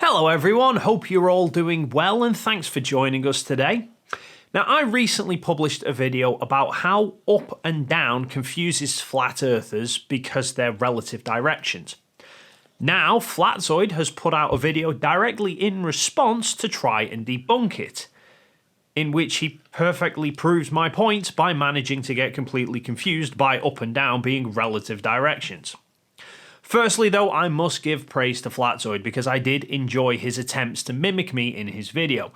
Hello everyone, hope you're all doing well and thanks for joining us today. Now I recently published a video about how up and down confuses flat earthers because they're relative directions. Now Flatzoid has put out a video directly in response to try and debunk it, in which he perfectly proves my point by managing to get completely confused by up and down being relative directions. Firstly though, I must give praise to Flatzoid because I did enjoy his attempts to mimic me in his video.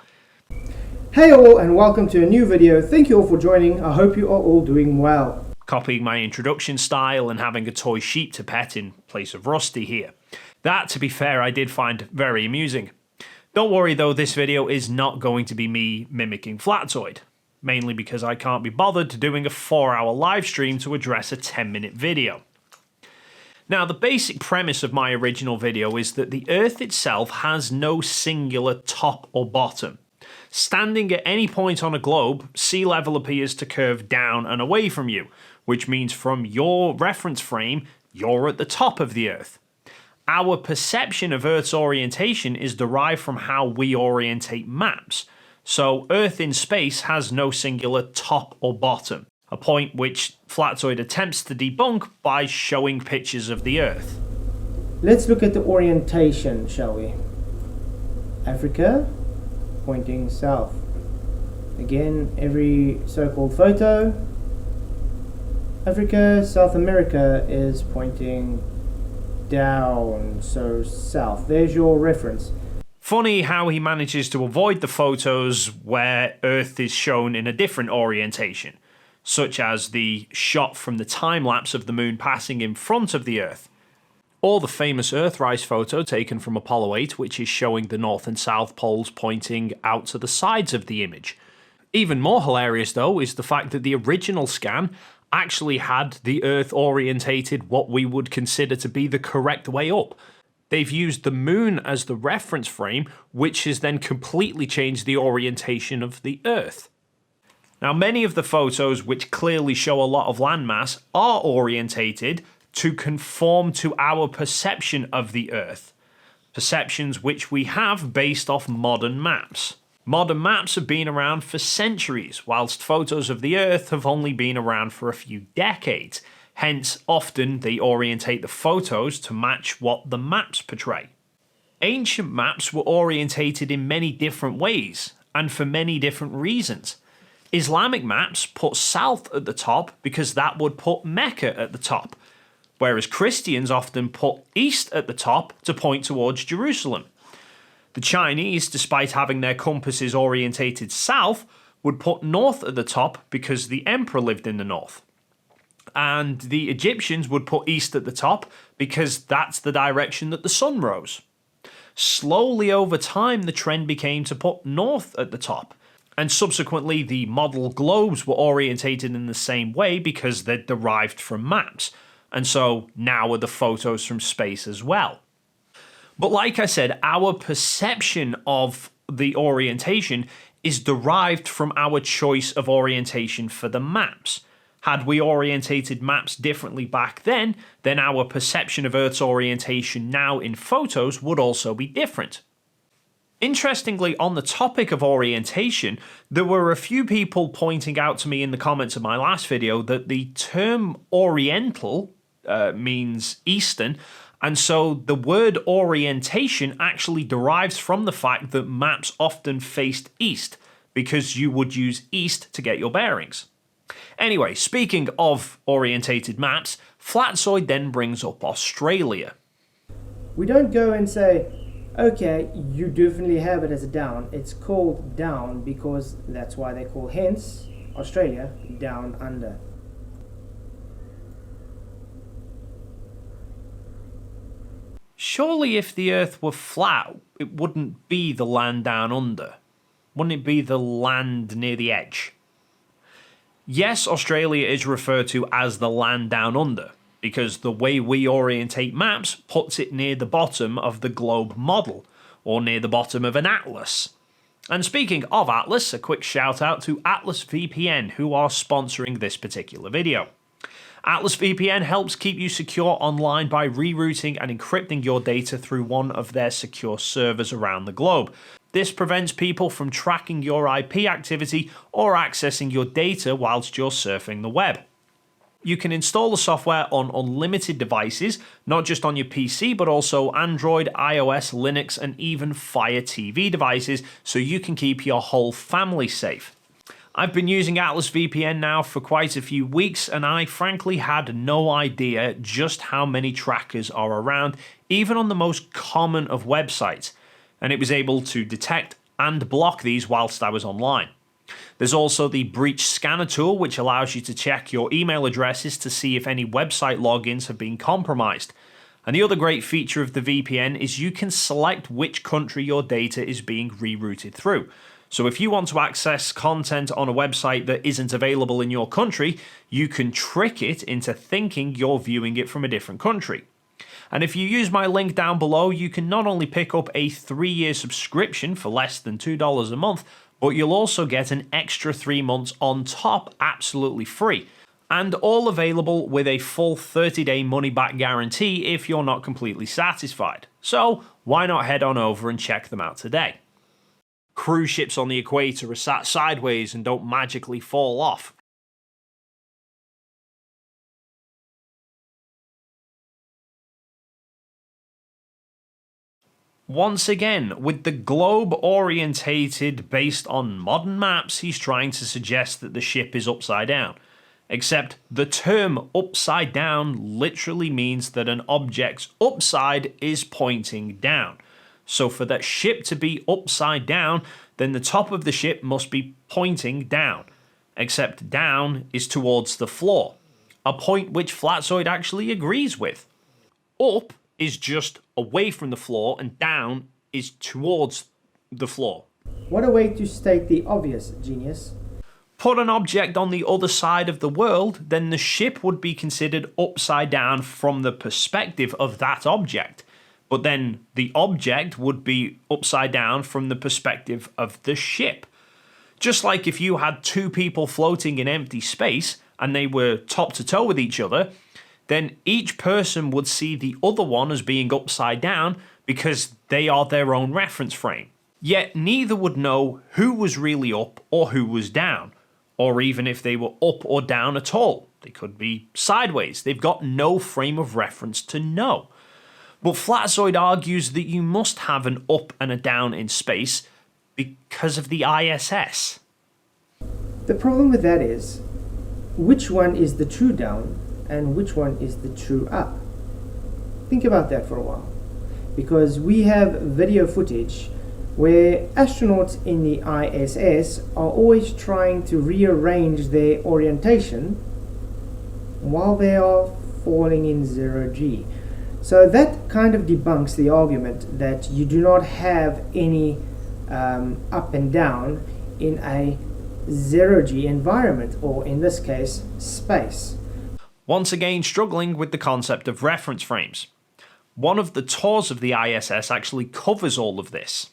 Hey all and welcome to a new video. Thank you all for joining. I hope you are all doing well. Copying my introduction style and having a toy sheep to pet in place of Rusty here. That, to be fair, I did find very amusing. Don't worry though, this video is not going to be me mimicking Flatzoid, mainly because I can't be bothered doing a 4-hour live stream to address a 10-minute video. Now, the basic premise of my original video is that the Earth itself has no singular top or bottom. Standing at any point on a globe, sea level appears to curve down and away from you, which means from your reference frame, you're at the top of the Earth. Our perception of Earth's orientation is derived from how we orientate maps, so Earth in space has no singular top or bottom. A point which Flatzoid attempts to debunk by showing pictures of the Earth. Let's look at the orientation, shall we? Africa, pointing south. Again, every so-called photo. Africa, South America is pointing down, so south. There's your reference. Funny how he manages to avoid the photos where Earth is shown in a different orientation, such as the shot from the time-lapse of the moon passing in front of the Earth, or the famous Earthrise photo taken from Apollo 8, which is showing the north and south poles pointing out to the sides of the image. Even more hilarious though is the fact that the original scan actually had the Earth orientated what we would consider to be the correct way up. They've used the moon as the reference frame, which has then completely changed the orientation of the Earth. Now, many of the photos which clearly show a lot of landmass are orientated to conform to our perception of the Earth. Perceptions which we have based off modern maps. Modern maps have been around for centuries, whilst photos of the Earth have only been around for a few decades. Hence, often they orientate the photos to match what the maps portray. Ancient maps were orientated in many different ways, and for many different reasons. Islamic maps put south at the top because that would put Mecca at the top, whereas Christians often put east at the top to point towards Jerusalem. The Chinese, despite having their compasses orientated south, would put north at the top because the emperor lived in the north. And the Egyptians would put east at the top because that's the direction that the sun rose. Slowly over time, the trend became to put north at the top. And subsequently, the model globes were orientated in the same way because they're derived from maps. And so now are the photos from space as well. But like I said, our perception of the orientation is derived from our choice of orientation for the maps. Had we orientated maps differently back then our perception of Earth's orientation now in photos would also be different. Interestingly, on the topic of orientation, there were a few people pointing out to me in the comments of my last video that the term Oriental means Eastern, and so the word orientation actually derives from the fact that maps often faced east, because you would use east to get your bearings. Anyway, speaking of orientated maps, Flatzoid then brings up Australia. We don't go and say, okay, you definitely have it as a down. It's called down because that's why they call, hence, Australia, down under. Surely if the Earth were flat, it wouldn't be the land down under. Wouldn't it be the land near the edge? Yes, Australia is referred to as the land down under, because the way we orientate maps puts it near the bottom of the globe model, or near the bottom of an atlas. And speaking of Atlas, a quick shout out to Atlas VPN, who are sponsoring this particular video. Atlas VPN helps keep you secure online by rerouting and encrypting your data through one of their secure servers around the globe. This prevents people from tracking your IP activity or accessing your data whilst you're surfing the web. You can install the software on unlimited devices, not just on your PC, but also Android, iOS, Linux, and even Fire TV devices, so you can keep your whole family safe. I've been using Atlas VPN now for quite a few weeks, and I frankly had no idea just how many trackers are around, even on the most common of websites, and it was able to detect and block these whilst I was online. There's also the breach scanner tool, which allows you to check your email addresses to see if any website logins have been compromised. And the other great feature of the VPN is you can select which country your data is being rerouted through. So if you want to access content on a website that isn't available in your country, you can trick it into thinking you're viewing it from a different country. And if you use my link down below, you can not only pick up a 3-year subscription for less than $2 a month, but you'll also get an extra 3 months on top absolutely free. And all available with a full 30-day money-back guarantee if you're not completely satisfied. So why not head on over and check them out today? Cruise ships on the equator are sat sideways and don't magically fall off. Once again, with the globe orientated based on modern maps, he's trying to suggest that the ship is upside down. Except the term upside down literally means that an object's upside is pointing down. So for that ship to be upside down, then the top of the ship must be pointing down. Except down is towards the floor, a point which Flatzoid actually agrees with. Up is just away from the floor and down is towards the floor. What a way to state the obvious, genius. Put an object on the other side of the world, then the ship would be considered upside down from the perspective of that object. But then the object would be upside down from the perspective of the ship. Just like if you had two people floating in empty space and they were top to toe with each other, then each person would see the other one as being upside down because they are their own reference frame. Yet neither would know who was really up or who was down, or even if they were up or down at all. They could be sideways. They've got no frame of reference to know. But Flatzoid argues that you must have an up and a down in space because of the ISS. The problem with that is, which one is the true down and which one is the true up? Think about that for a while. Because we have video footage where astronauts in the ISS are always trying to rearrange their orientation while they are falling in 0G. So that kind of debunks the argument that you do not have any up and down in a 0G environment, or in this case, space. Once again, struggling with the concept of reference frames. One of the tours of the ISS actually covers all of this.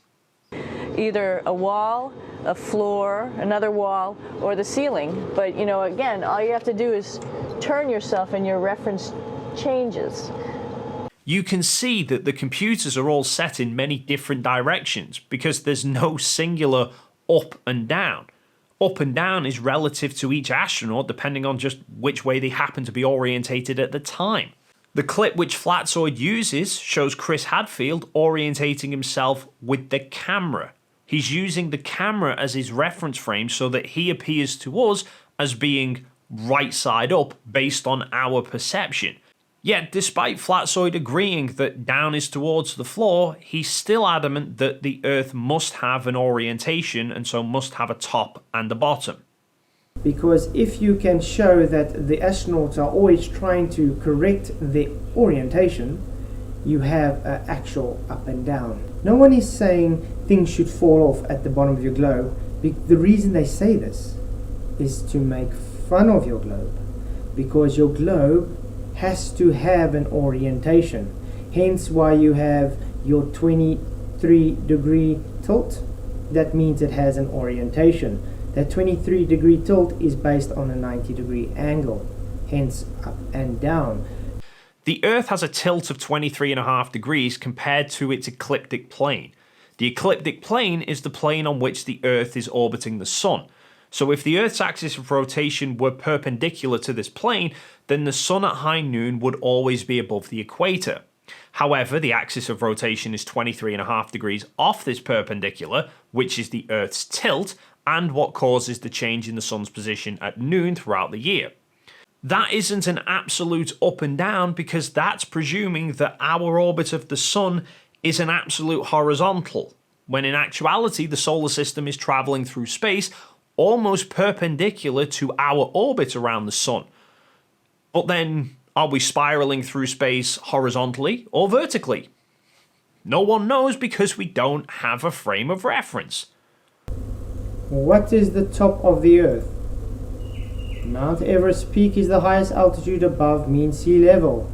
Either a wall, a floor, another wall, or the ceiling. But, you know, again, all you have to do is turn yourself and your reference changes. You can see that the computers are all set in many different directions because there's no singular up and down. Up and down is relative to each astronaut depending on just which way they happen to be orientated at the time. The clip which Flatzoid uses shows Chris Hadfield orientating himself with the camera. He's using the camera as his reference frame so that he appears to us as being right side up based on our perception. Yet, despite Flatzoid agreeing that down is towards the floor, he's still adamant that the Earth must have an orientation and so must have a top and a bottom. Because if you can show that the astronauts are always trying to correct the orientation, you have an actual up and down. No one is saying things should fall off at the bottom of your globe. The reason they say this is to make fun of your globe. Because your globe has to have an orientation. Hence why you have your 23-degree tilt. That means it has an orientation. That 23-degree tilt is based on a 90-degree angle. hence up and down. The Earth has a tilt of 23.5 degrees compared to its ecliptic plane. The ecliptic plane is the plane on which the Earth is orbiting the Sun. So if the Earth's axis of rotation were perpendicular to this plane, then the Sun at high noon would always be above the equator. However, the axis of rotation is 23.5 degrees off this perpendicular, which is the Earth's tilt, and what causes the change in the Sun's position at noon throughout the year. That isn't an absolute up and down because that's presuming that our orbit of the Sun is an absolute horizontal, when in actuality the solar system is travelling through space almost perpendicular to our orbit around the Sun. But then, are we spiralling through space horizontally or vertically? No one knows because we don't have a frame of reference. What is the top of the Earth? Mount Everest peak is the highest altitude above mean sea level.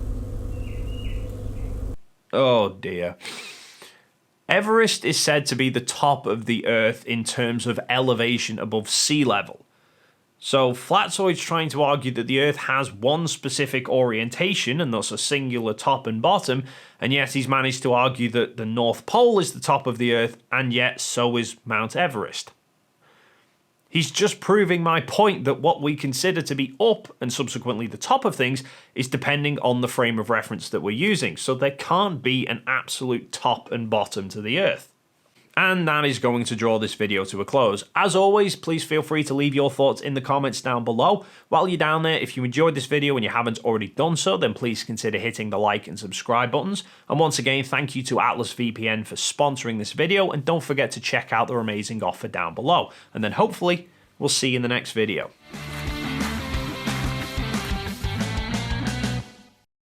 Oh dear. Everest is said to be the top of the Earth in terms of elevation above sea level. So Flatzoid's trying to argue that the Earth has one specific orientation and thus a singular top and bottom, and yet he's managed to argue that the North Pole is the top of the Earth, and yet so is Mount Everest. He's just proving my point that what we consider to be up and subsequently the top of things is depending on the frame of reference that we're using, so there can't be an absolute top and bottom to the Earth. And that is going to draw this video to a close. As always, please feel free to leave your thoughts in the comments down below. While you're down there, if you enjoyed this video and you haven't already done so, then please consider hitting the like and subscribe buttons. And once again, thank you to Atlas VPN for sponsoring this video, and don't forget to check out their amazing offer down below. And then hopefully, we'll see you in the next video.